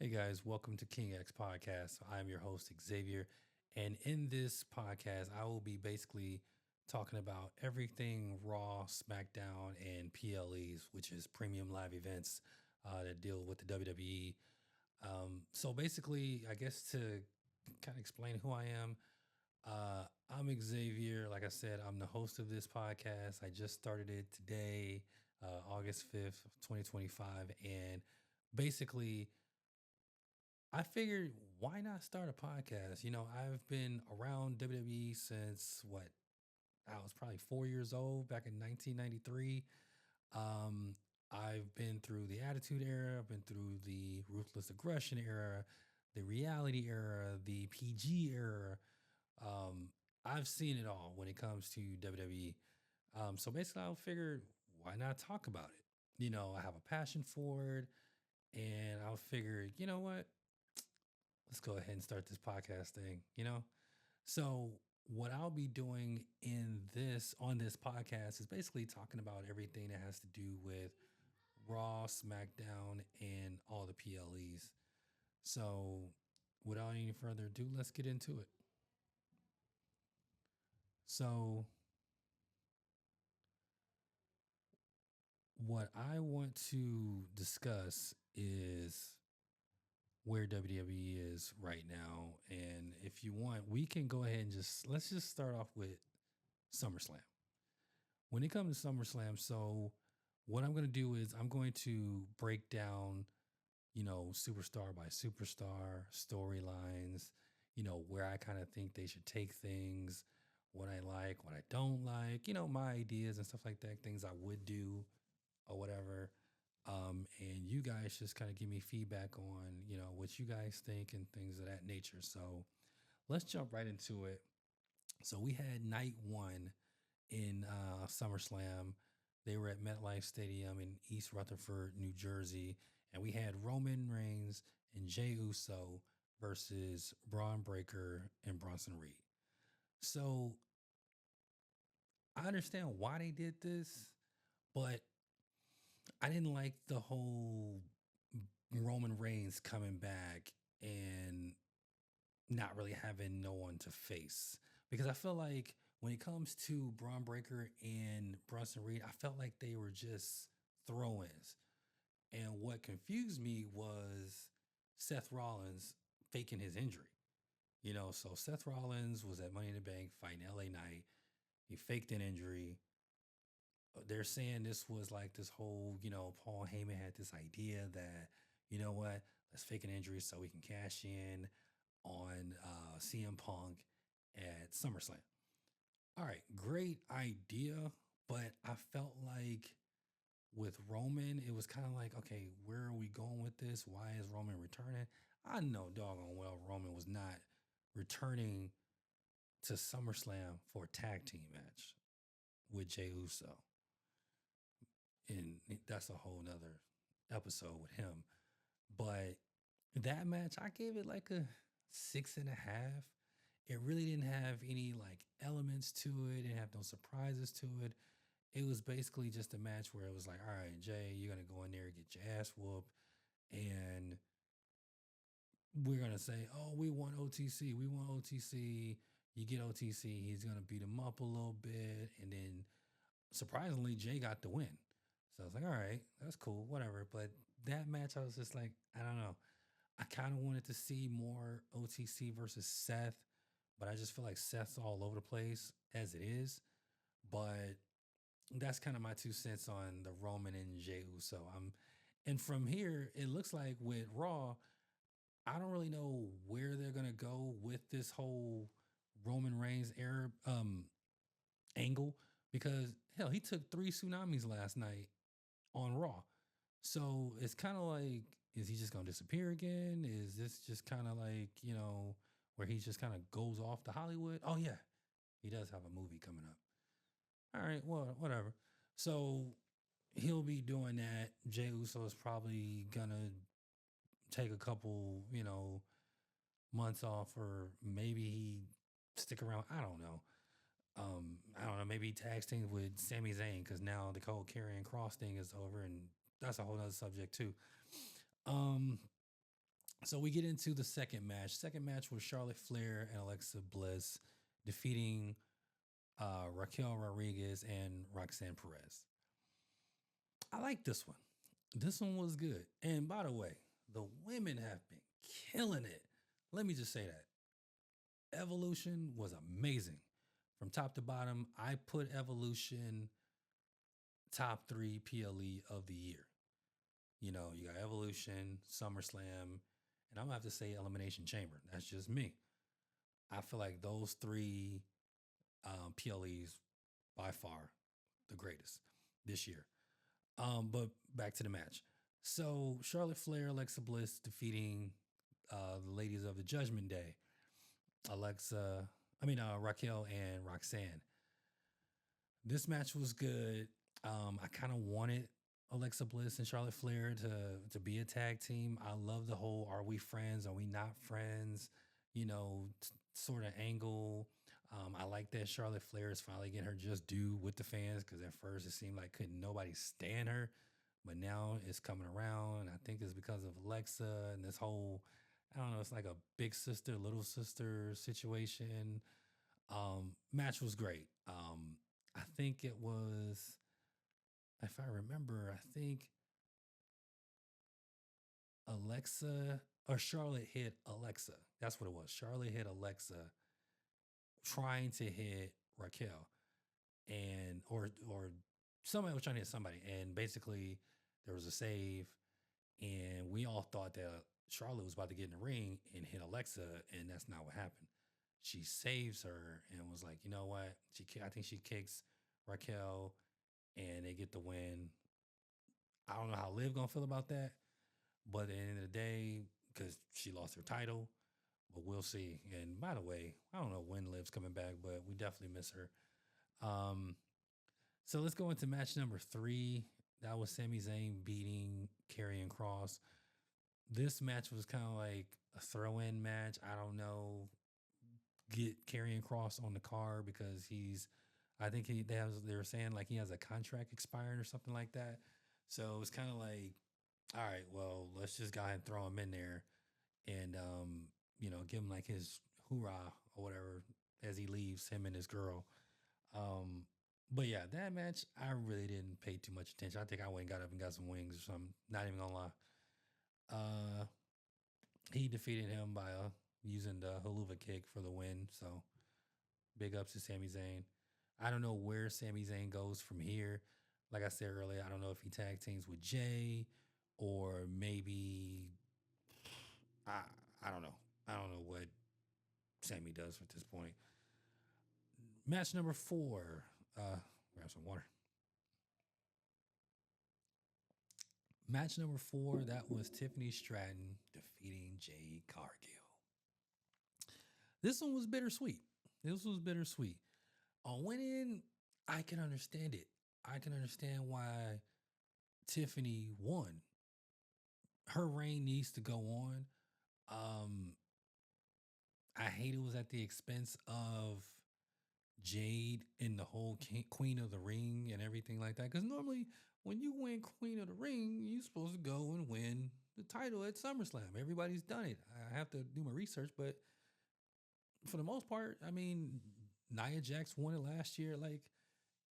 Hey guys, welcome to KingXPodcast. I'm your host, Xavier. And in this podcast, I will be basically talking about everything Raw, SmackDown, and PLEs, which is premium live events that deal with the WWE. So basically, I guess to kind of explain who I am, uh, I'm Xavier. Like I said, I'm the host of this podcast. I just started it today, August 5th, 2025. And basically, I figured why not start a podcast? I've been around WWE since what? I was probably 4 years old back in 1993. Um, I've been through the Attitude Era, I've been through the Ruthless Aggression Era, the Reality Era, the PG Era. Um, I've seen it all when it comes to WWE. So basically, I figured why not talk about it? I have a passion for it, and I figured, you know what? Let's go ahead and start this podcast thing. So what I'll be doing on this podcast is basically talking about everything that has to do with Raw, SmackDown, and all the PLEs. So without any further ado, let's get into it. So what I want to discuss is where WWE is right now. And if you want, we can go ahead and let's just start off with SummerSlam. When it comes to SummerSlam, so what I'm going to do is I'm going to break down, superstar by superstar storylines, where I kind of think they should take things, what I like, what I don't like, my ideas and stuff like that, things I would do or whatever. And you guys just kind of give me feedback on, what you guys think and things of that nature. So let's jump right into it. So we had night one in SummerSlam. They were at MetLife Stadium in East Rutherford, New Jersey, and we had Roman Reigns and Jey Uso versus Braun Breaker and Bronson Reed. So I understand why they did this, but I didn't like the whole Roman Reigns coming back and not really having no one to face, because I feel like when it comes to Braun Breaker and Bronson Reed, I felt like they were just throw-ins. And what confused me was Seth Rollins faking his injury. So Seth Rollins was at Money in the Bank fighting LA Knight. He faked an injury. They're saying this was like this whole, Paul Heyman had this idea that, you know what, let's fake an injury so we can cash in on CM Punk at SummerSlam. All right, great idea, but I felt like with Roman, it was kind of like, okay, where are we going with this? Why is Roman returning? I know doggone well Roman was not returning to SummerSlam for a tag team match with Jey Uso. And that's a whole nother episode with him. But that match, I gave it like a 6.5. It really didn't have any like elements to it. Didn't have no surprises to it. It was basically just a match where it was like, all right, Jay, you're gonna go in there and get your ass whooped, and we're gonna say, oh, we want OTC, we want OTC. You get OTC, he's gonna beat him up a little bit, and then surprisingly, Jay got the win. So I was like, all right, that's cool, whatever. But that match, I was just like, I don't know. I kind of wanted to see more OTC versus Seth, but I just feel like Seth's all over the place as it is. But that's kind of my 2 cents on the Roman and Jey Uso. And from here, it looks like with Raw, I don't really know where they're gonna go with this whole Roman Reigns era angle, because hell, he took 3 tsunamis last night on Raw. So it's kind of like, is he just gonna disappear again? Is this just kind of like, where he just kind of goes off to Hollywood? Oh yeah, he does have a movie coming up. All right, well, whatever. So he'll be doing that. Jey Uso is probably gonna take a couple, months off, or maybe he stick around. I don't know. I don't know. Maybe he tags teams with Sami Zayn, because now the whole Karrion Cross thing is over, and that's a whole other subject too. Um, So we get into the second match. Second match was Charlotte Flair and Alexa Bliss defeating Raquel Rodriguez and Roxanne Perez. I like this one. This one was good. And by the way, the women have been killing it. Let me just say that. Evolution was amazing. From top to bottom, I put Evolution top three PLE of the year. You know, you got Evolution, SummerSlam, and I'm gonna have to say Elimination Chamber. That's just me. I feel like those three PLEs by far the greatest this year. But back to the match. So Charlotte Flair, Alexa Bliss defeating the ladies of the Judgment Day, Raquel and Roxanne. This match was good. I kind of wanted Alexa Bliss and Charlotte Flair to be a tag team. I love the whole "Are we friends? Are we not friends?" Sort of angle. I like that Charlotte Flair is finally getting her just due with the fans because at first it seemed like couldn't nobody stand her, but now it's coming around. I think it's because of Alexa and this whole, I don't know, it's like a big sister, little sister situation. Match was great. I think it was, if I remember, I think Alexa or Charlotte hit Alexa. That's what it was. Charlotte hit Alexa trying to hit Raquel, and or somebody was trying to hit somebody, and basically there was a save, and we all thought that Charlotte was about to get in the ring and hit Alexa, and that's not what happened. She saves her and was like, you know what? I think she kicks Raquel, and they get the win. I don't know how Liv gonna feel about that, but at the end of the day, because she lost her title, but we'll see. And by the way, I don't know when Liv's coming back, but we definitely miss her. Um, so let's go into match number 3. That was Sami Zayn beating Karrion Kross. This match was kind of like a throw-in match. I don't know. Get Karrion Kross on the card because I think they were saying like he has a contract expired or something like that. So it's kind of like, all right, well, let's just go ahead and throw him in there and give him like his hoorah or whatever as he leaves him and his girl. Um, but yeah, that match I really didn't pay too much attention. I think I went and got up and got some wings or something. Not even gonna lie. Uh, he defeated him by using the haluva kick for the win. So big ups to Sami Zayn. I don't know where Sami Zayn goes from here. Like I said earlier, I don't know if he tag teams with Jay or maybe I I don't know. I don't know what Sammy does at this point. Match number 4. Grab some water. Match number 4, that was Tiffany Stratton defeating Jade Cargill. This one was bittersweet. This was bittersweet. On winning, I can understand it. I can understand why Tiffany won. Her reign needs to go on. Um, I hate it was at the expense of Jade and the whole Queen of the Ring and everything like that. Because normally, when you win Queen of the Ring, you're supposed to go and win the title at SummerSlam. Everybody's done it. I have to do my research, but for the most part, I mean, Nia Jax won it last year. Like,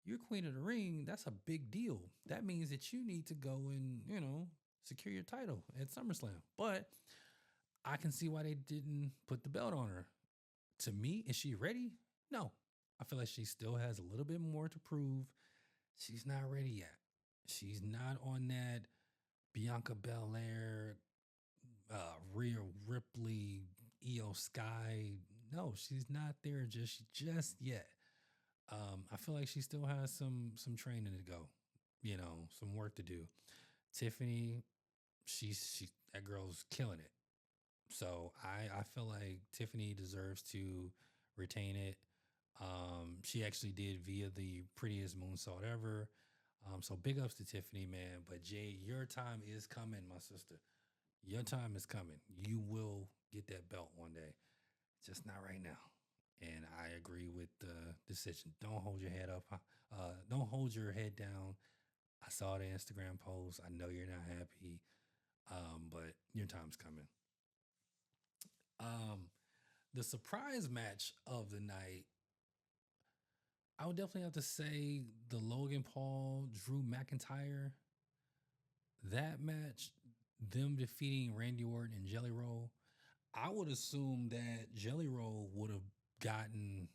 you're Queen of the Ring. That's a big deal. That means that you need to go and, secure your title at SummerSlam. But I can see why they didn't put the belt on her. To me, is she ready? No. I feel like she still has a little bit more to prove. She's not ready yet. She's not on that Bianca Belair, Rhea Ripley, Io Sky. No, she's not there just yet. I feel like she still has some training to go. Some work to do. Tiffany, she that girl's killing it. So I feel like Tiffany deserves to retain it. She actually did via the prettiest moonsault ever. So big ups to Tiffany, man. But Jay, your time is coming, my sister. Your time is coming. You will get that belt one day, just not right now. And I agree with the decision. Don't hold your head up. Don't hold your head down. I saw the Instagram post. I know you're not happy, but your time's coming. Um, the surprise match of the night, I would definitely have to say the Logan Paul Drew McIntyre, that match, them defeating Randy Orton and Jelly Roll. I would assume that Jelly Roll would have gotten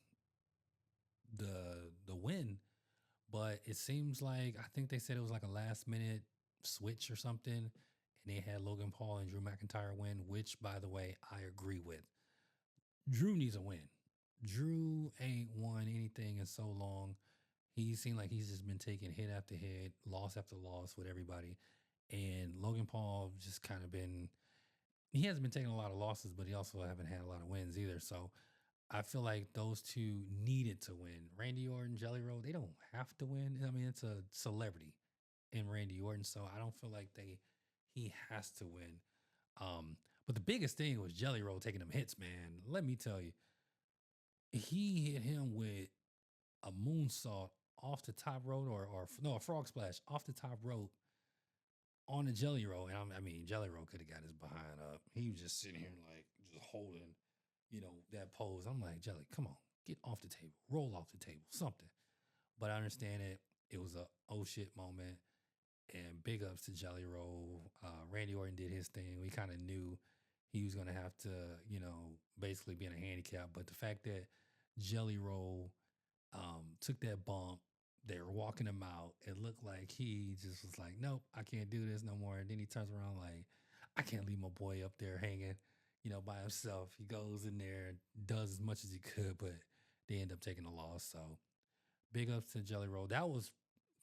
the win, but it seems like I think they said it was like a last minute switch or something, and they had Logan Paul and Drew McIntyre win, which by the way I agree with. Drew needs a win. Drew ain't won anything in so long. He seemed like he's just been taking hit after hit, loss after loss with everybody. And Logan Paul just kind of been, he hasn't been taking a lot of losses, but he also haven't had a lot of wins either. So I feel like those two needed to win. Randy Orton, Jelly Roll, they don't have to win. I mean, it's a celebrity in Randy Orton, so I don't feel like he has to win. But the biggest thing was Jelly Roll taking them hits, man. Let me tell you, he hit him with a moonsault off the top rope, or no, a frog splash off the top rope on the Jelly Roll. And I mean, Jelly Roll could have got his behind up. He was just sitting here like just holding, that pose. I'm like, Jelly, come on, get off the table, roll off the table, something. But I understand it. It was a oh shit moment. And big ups to Jelly Roll. Randy Orton did his thing. We kind of knew he was going to have to, basically be in a handicap. But the fact that Jelly Roll took that bump, they were walking him out. It looked like he just was like, nope, I can't do this no more. And then he turns around like, I can't leave my boy up there hanging, by himself. He goes in there and does as much as he could, but they end up taking a loss. So big ups to Jelly Roll. That was,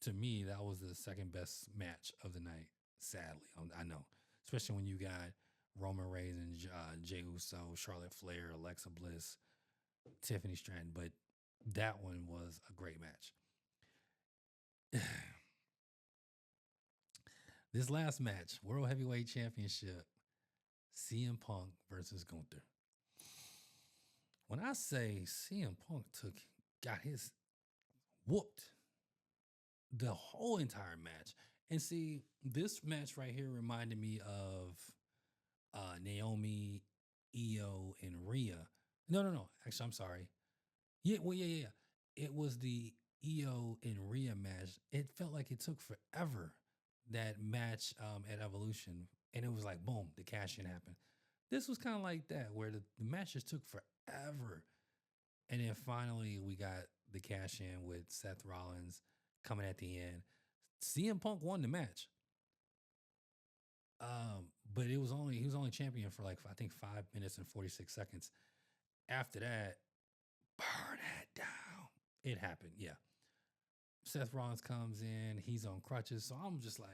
to me, that was the second best match of the night. Sadly, I know, especially when you got Roman Reigns and Jey Uso, Charlotte Flair, Alexa Bliss, Tiffany Stratton. But that one was a great match. This last match, World Heavyweight Championship, CM Punk versus Gunther. When I say CM Punk got his whooped the whole entire match. And see, this match right here reminded me of Naomi, Io, and Rhea. No. Actually, I'm sorry. Yeah, well, yeah. It was the Io and Rhea match. It felt like it took forever, that match at Evolution. And it was like, boom, the cash in happened. This was kind of like that, where the match just took forever. And then finally, we got the cash in with Seth Rollins coming at the end. CM Punk won the match. But he was only champion for like I think 5 minutes and 46 seconds. After that, burn it down. It happened, yeah. Seth Rollins comes in, he's on crutches, so I'm just like,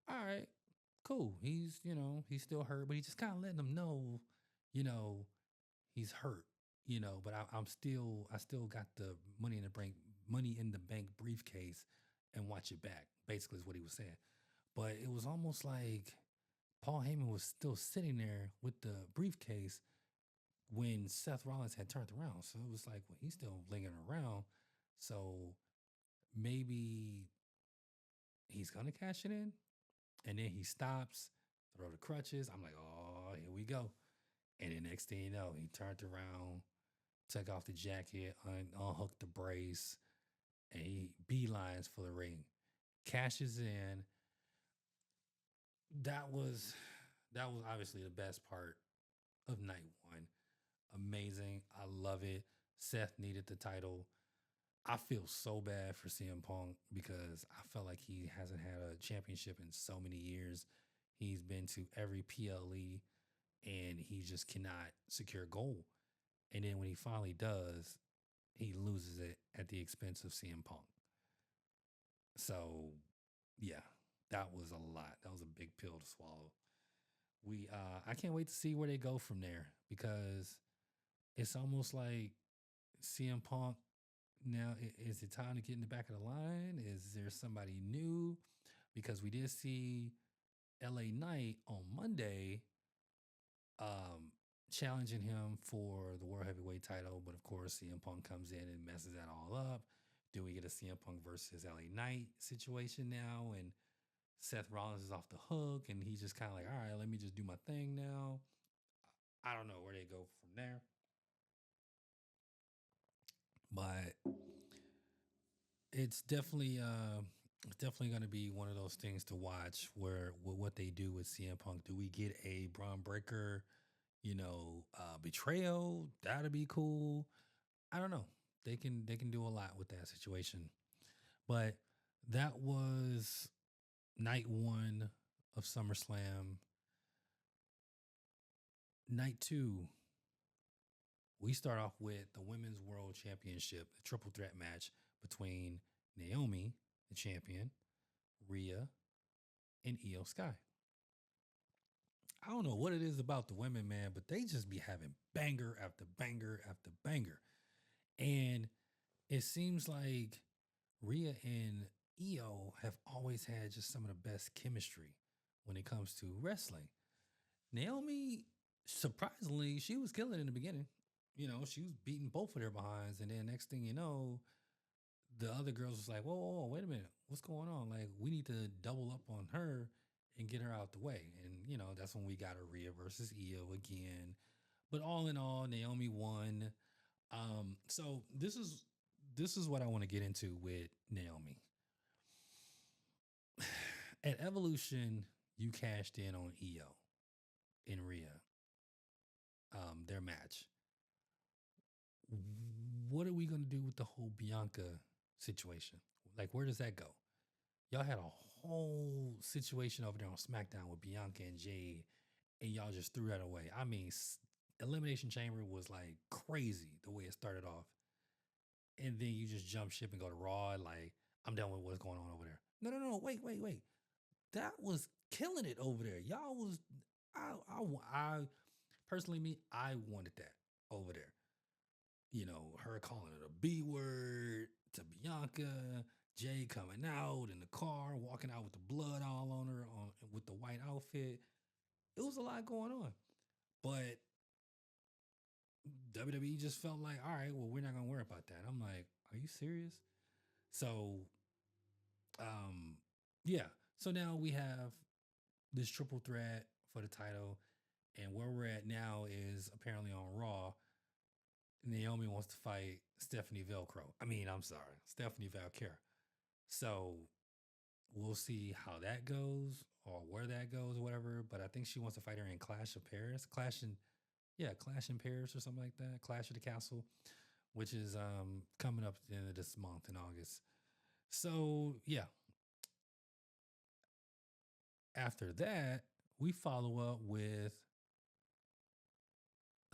all right, cool. He's still hurt, but he's just kind of letting them know, you know, he's hurt, But I still got the money in the bank briefcase, and watch it back. Basically, is what he was saying. But it was almost like Paul Heyman was still sitting there with the briefcase when Seth Rollins had turned around. So it was like, well, he's still lingering around. So maybe he's gonna cash it in. And then he stops, throw the crutches. I'm like, oh, here we go. And the next thing you know, he turned around, took off the jacket, unhooked the brace, and he beelines for the ring. Cashes in. That was obviously the best part of night one. Amazing. I love it. Seth needed the title. I feel so bad for CM Punk because I felt like he hasn't had a championship in so many years. He's been to every PLE and he just cannot secure gold. And then when he finally does, he loses it at the expense of CM Punk. So, yeah, that was a lot. That was a big pill to swallow. I can't wait to see where they go from there because it's almost like CM Punk now. Is it time to get in the back of the line? Is there somebody new? Because we did see LA Knight on Monday challenging him for the World Heavyweight title, but of course CM Punk comes in and messes that all up. Do we get a CM Punk versus LA Knight situation now? And Seth Rollins is off the hook and he's just kind of like, all right, let me just do my thing now. I don't know where they go from there, but it's definitely going to be one of those things to watch where what they do with CM Punk. Do we get a Braun Breaker, betrayal? That'd be cool. I don't know. They can do a lot with that situation. But that was night one of SummerSlam. Night two, we start off with the Women's World Championship, the triple threat match between Naomi, the champion, Rhea, and Io Sky. I don't know what it is about the women, man, but they just be having banger after banger after banger. And it seems like Rhea and Io have always had just some of the best chemistry when it comes to wrestling. Naomi, surprisingly, she was killing in the beginning. She was beating both of their behinds. And then next thing you know, the other girls was like, whoa, whoa, whoa, wait a minute. What's going on? Like, we need to double up on her and get her out the way. And, that's when we got a Rhea versus Io again. But all in all, Naomi won. So this is what I want to get into with Naomi. At Evolution, you cashed in on Io and Rhea, their match. What are we going to do with the whole Bianca situation? Like, where does that go? Y'all had a whole situation over there on SmackDown with Bianca and Jade, and y'all just threw that away. I mean, Elimination Chamber was like crazy the way it started off. And then you just jump ship and go to Raw. Like, I'm done with what's going on over there. No. Wait. That was killing it over there. Y'all was, I personally, I wanted that over there. Her calling it a B word to Bianca, Jay coming out in the car, walking out with the blood all on her with the white outfit. It was a lot going on. But WWE just felt like, all right, well, we're not gonna worry about that. I'm like, are you serious? So yeah. So now we have this triple threat for the title. And where we're at now is apparently on Raw. Naomi wants to fight Stephanie Velcro. I'm sorry, Stephanie Valkyra. So we'll see how that goes or where that goes or whatever. But I think she wants to fight her in Clash of Paris. Clash in Paris or something like that. Clash of the Castle, which is coming up at the end of this month in August. So yeah. After that, we follow up with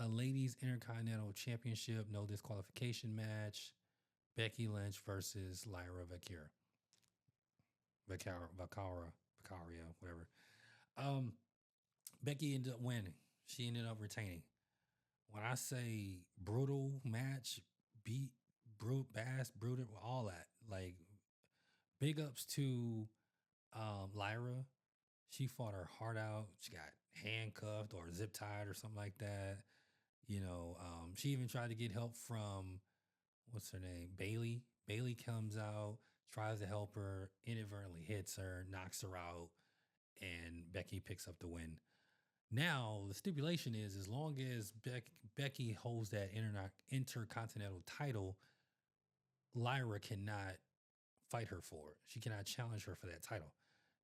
a ladies intercontinental championship, no disqualification match. Becky Lynch versus Lyra Valkyria. Vicaria, whatever. Um, Becky ended up winning. She ended up retaining. When I say brutal match, beat, brutal, all that. Like, big ups to Lyra. She fought her heart out. She got handcuffed or zip tied or something like that. She even tried to get help from, what's her name? Bailey. Bailey comes out, tries to help her, inadvertently hits her, knocks her out, and Becky picks up the win. Now, the stipulation is as long as Becky holds that intercontinental title, Lyra cannot fight her for it. She cannot challenge her for that title.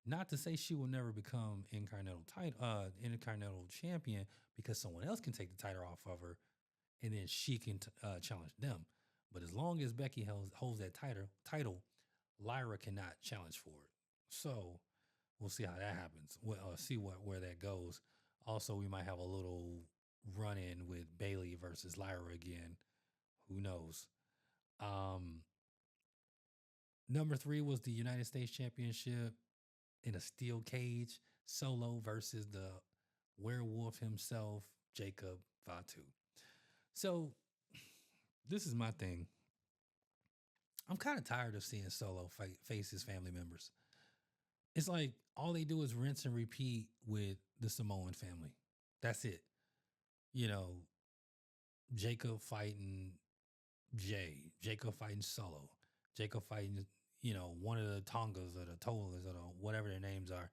Not to say she will never become intercontinental champion, because someone else can take the title off of her and then she can challenge them. But as long as Becky holds that title, Lyra cannot challenge for it. So we'll see how that happens. We'll see where that goes. Also, we might have a little run in with Bailey versus Lyra again. Who knows? Number 3 was the United States Championship in a steel cage. Solo versus the werewolf himself, Jacob Fatu. So this is my thing. I'm kind of tired of seeing Solo face his family members. It's like all they do is rinse and repeat with the Samoan family. That's it. Jacob fighting Jay, Jacob fighting Solo, Jacob fighting, one of the Tongas or the Tolas or whatever their names are.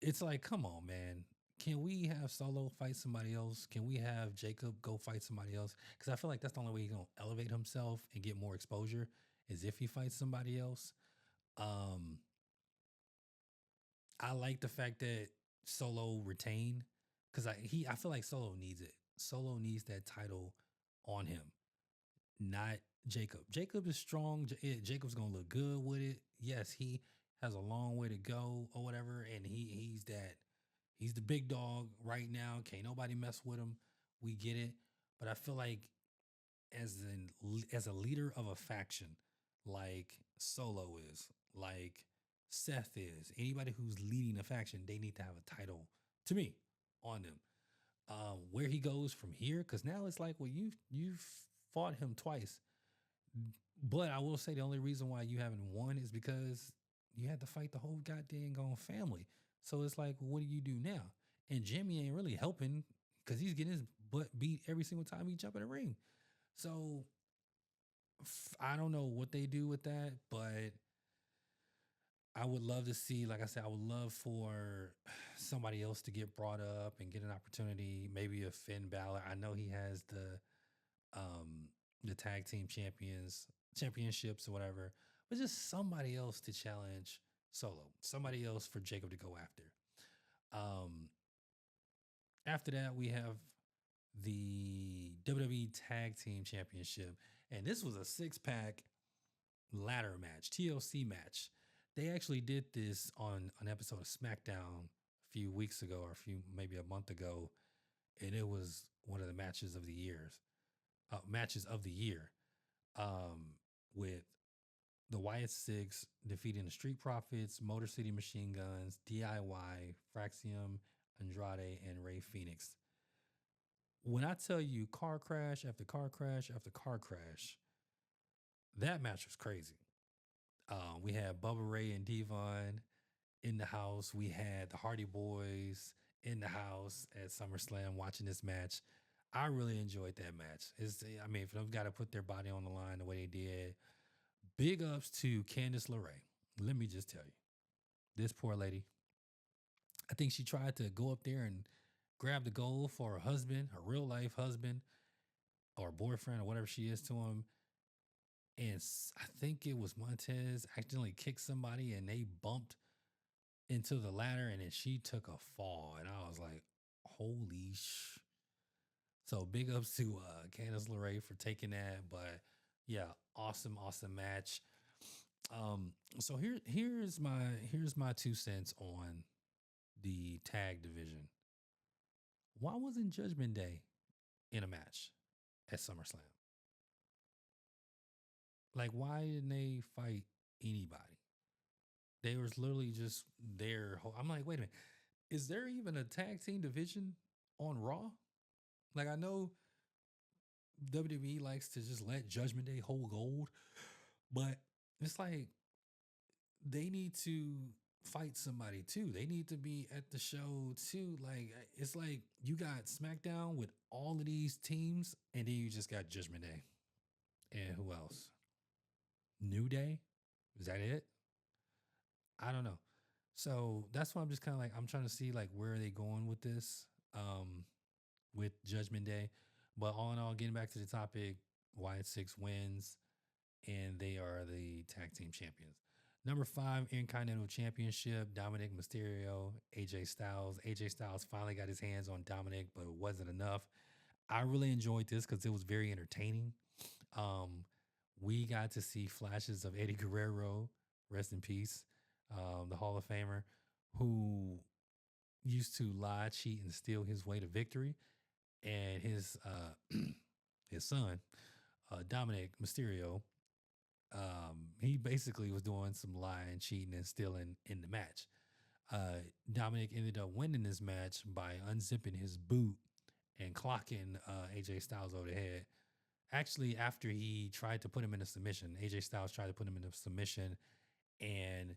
It's like, come on, man. can we have Solo fight somebody else? Can we have Jacob go fight somebody else? Because I feel like that's the only way he's gonna elevate himself and get more exposure is if he fights somebody else. Um, I like the fact that Solo retained because I feel like Solo needs it. Solo needs that title on him, not Jacob. Jacob is strong. Jacob's gonna look good with it. Yes, he has a long way to go or whatever, and he's the big dog right now. Can't nobody mess with him. We get it, but I feel like as a leader of a faction, like Solo is, like Seth is, anybody who's leading a faction, they need to have a title to me on them. Where he goes from here, because now it's like, well, you've fought him twice, but I will say the only reason why you haven't won is because you had to fight the whole goddamn gone family. So it's like, what do you do now? And Jimmy ain't really helping because he's getting his butt beat every single time he jump in the ring. So I don't know what they do with that, but I would love to see, like I said, I would love for somebody else to get brought up and get an opportunity. Maybe a Finn Balor. I know he has the tag team championships or whatever, but just somebody else to challenge Solo. Somebody else for Jacob to go after. Um, After that, we have the WWE Tag Team Championship, and this was a 6-pack ladder match, TLC match. They actually did this on an episode of SmackDown a few weeks ago, or maybe a month ago, and it was one of the matches of the year, um, with the Wyatt Six defeating the Street Profits, Motor City Machine Guns, DIY, Fraxium, Andrade, and Ray Phoenix. When I tell you car crash after car crash after car crash, that match was crazy. We had Bubba Ray and Devon in the house. We had the Hardy Boys in the house at SummerSlam watching this match. I really enjoyed that match. I mean, if they've got to put their body on the line the way they did, big ups to Candice LeRae. Let me just tell you, this poor lady, I think she tried to go up there and grab the gold for her husband, her real life husband or boyfriend or whatever she is to him. And I think it was Montez accidentally kicked somebody and they bumped into the ladder and then she took a fall. And I was like, holy sh. So big ups to Candice LeRae for taking that. But yeah, awesome match. So here's my 2 cents on the tag division. Why wasn't Judgment Day in a match at SummerSlam? Like, why didn't they fight anybody? They was literally just there. I'm like, wait a minute. Is there even a tag team division on Raw? Like, I know WWE likes to just let Judgment Day hold gold, but it's like they need to fight somebody too. They need to be at the show too. Like, it's like you got SmackDown with all of these teams, and then you just got Judgment Day. And who else? New Day? Is that it? I don't know. So that's why I'm just kind of like I'm trying to see like where are they going with this, with Judgment Day. But all in all, getting back to the topic, Wyatt Six wins, and they are the tag team champions. Number 5, Intercontinental Championship, Dominic Mysterio, AJ Styles. AJ Styles finally got his hands on Dominic, but it wasn't enough. I really enjoyed this because it was very entertaining. Um, we got to see flashes of Eddie Guerrero, rest in peace, the Hall of Famer, who used to lie, cheat, and steal his way to victory. And his his son, Dominic Mysterio, he basically was doing some lying, cheating, and stealing in the match. Dominic ended up winning this match by unzipping his boot and clocking AJ Styles over the head. Actually, after he tried to put him in a submission, AJ Styles tried to put him in a submission, and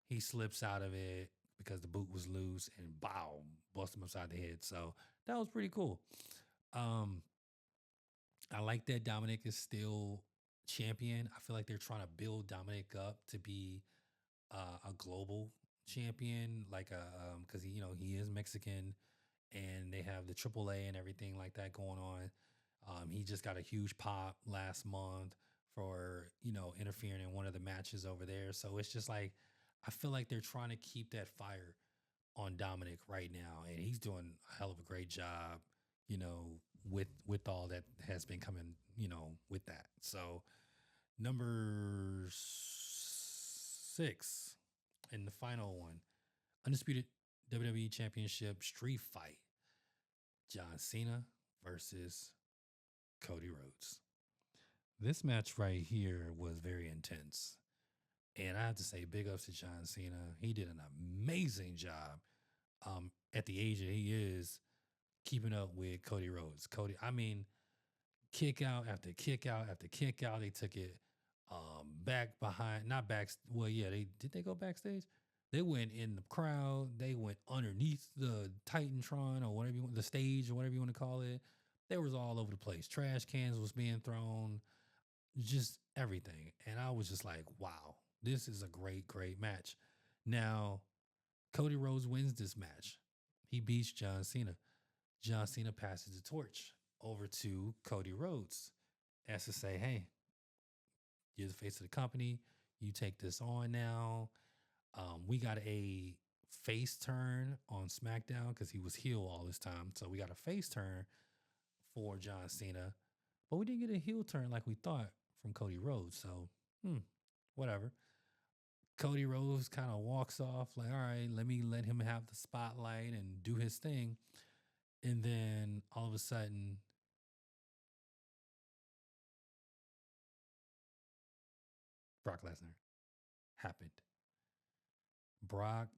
he slips out of it because the boot was loose and bow, bust him upside the head. So that was pretty cool. Um, I like that Dominic is still champion. I feel like they're trying to build Dominic up to be a global champion, like because he is Mexican. and they have the AAA and everything like that going on. He just got a huge pop last month for, interfering in one of the matches over there. So it's just like, I feel like they're trying to keep that fire on Dominic right now, and he's doing a hell of a great job, you know, with all that has been coming, with that. So number 6 and the final one, undisputed WWE Championship street fight, John Cena versus Cody Rhodes. This match right here was very intense. And I have to say, big ups to John Cena. He did an amazing job at the age that he is, keeping up with Cody Rhodes. Kick out after kick out after kick out. They took it back behind, not back. Well, yeah, they go backstage. They went in the crowd. They went underneath the Titantron or whatever you want, the stage or whatever you want to call it. They was all over the place. Trash cans was being thrown, just everything. And I was just like, wow, this is a great, great match. Now, Cody Rhodes wins this match. He beats John Cena. John Cena passes the torch over to Cody Rhodes as to say, hey, you're the face of the company. You take this on now. We got a face turn on SmackDown because he was heel all this time. So we got a face turn for John Cena, but we didn't get a heel turn like we thought from Cody Rhodes. So, whatever. Cody Rhodes kind of walks off like, all right, let him have the spotlight and do his thing. And then all of a sudden, Brock Lesnar happened. Brock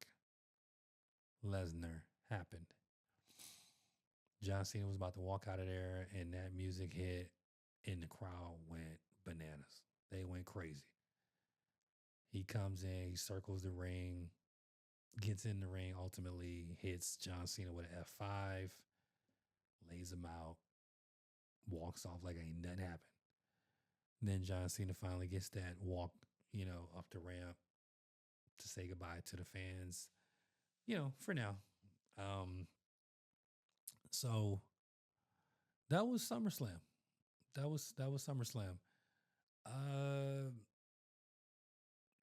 Lesnar happened. John Cena was about to walk out of there, and that music hit, and the crowd went bananas. They went crazy. He comes in, he circles the ring, gets in the ring, ultimately hits John Cena with an F5, lays him out, walks off like ain't nothing happened. Then John Cena finally gets that walk, up the ramp to say goodbye to the fans, for now. So that was SummerSlam. That was SummerSlam. Uh,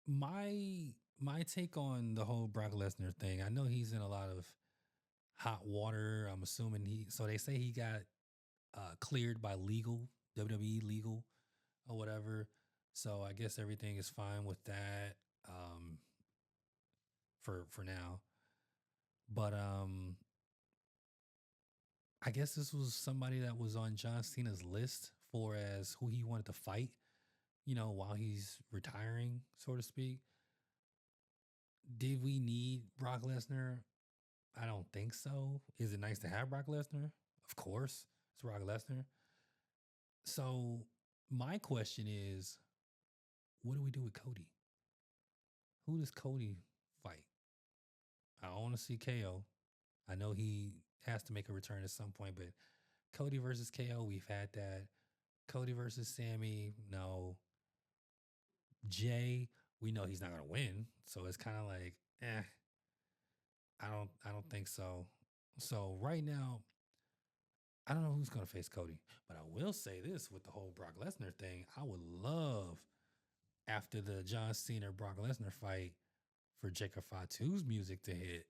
my take on the whole Brock Lesnar thing. I know he's in a lot of hot water. I'm assuming so they say he got cleared by WWE legal or whatever. So I guess everything is fine with that for now. But I guess this was somebody that was on John Cena's list for as who he wanted to fight, while he's retiring, so to speak. Did we need Brock Lesnar? I don't think so. Is it nice to have Brock Lesnar? Of course, it's Brock Lesnar. So my question is, what do we do with Cody? Who does Cody fight? I don't want to see KO. I know he has to make a return at some point, but Cody versus KO, we've had that. Cody versus Sammy, no. Jay, we know he's not gonna win, so it's kind of like, I don't think so. So right now, I don't know who's gonna face Cody, but I will say this with the whole Brock Lesnar thing, I would love after the John Cena Brock Lesnar fight for Jacob Fatu's music to hit,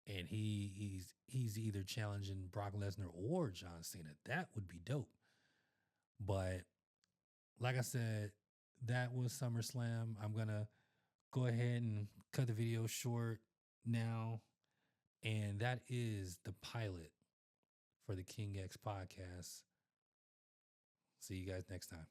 and he's either challenging Brock Lesnar or John Cena. That would be dope. But like I said, that was SummerSlam. I'm gonna go ahead and cut the video short now, and that is the pilot for the King X podcast. See you guys next time.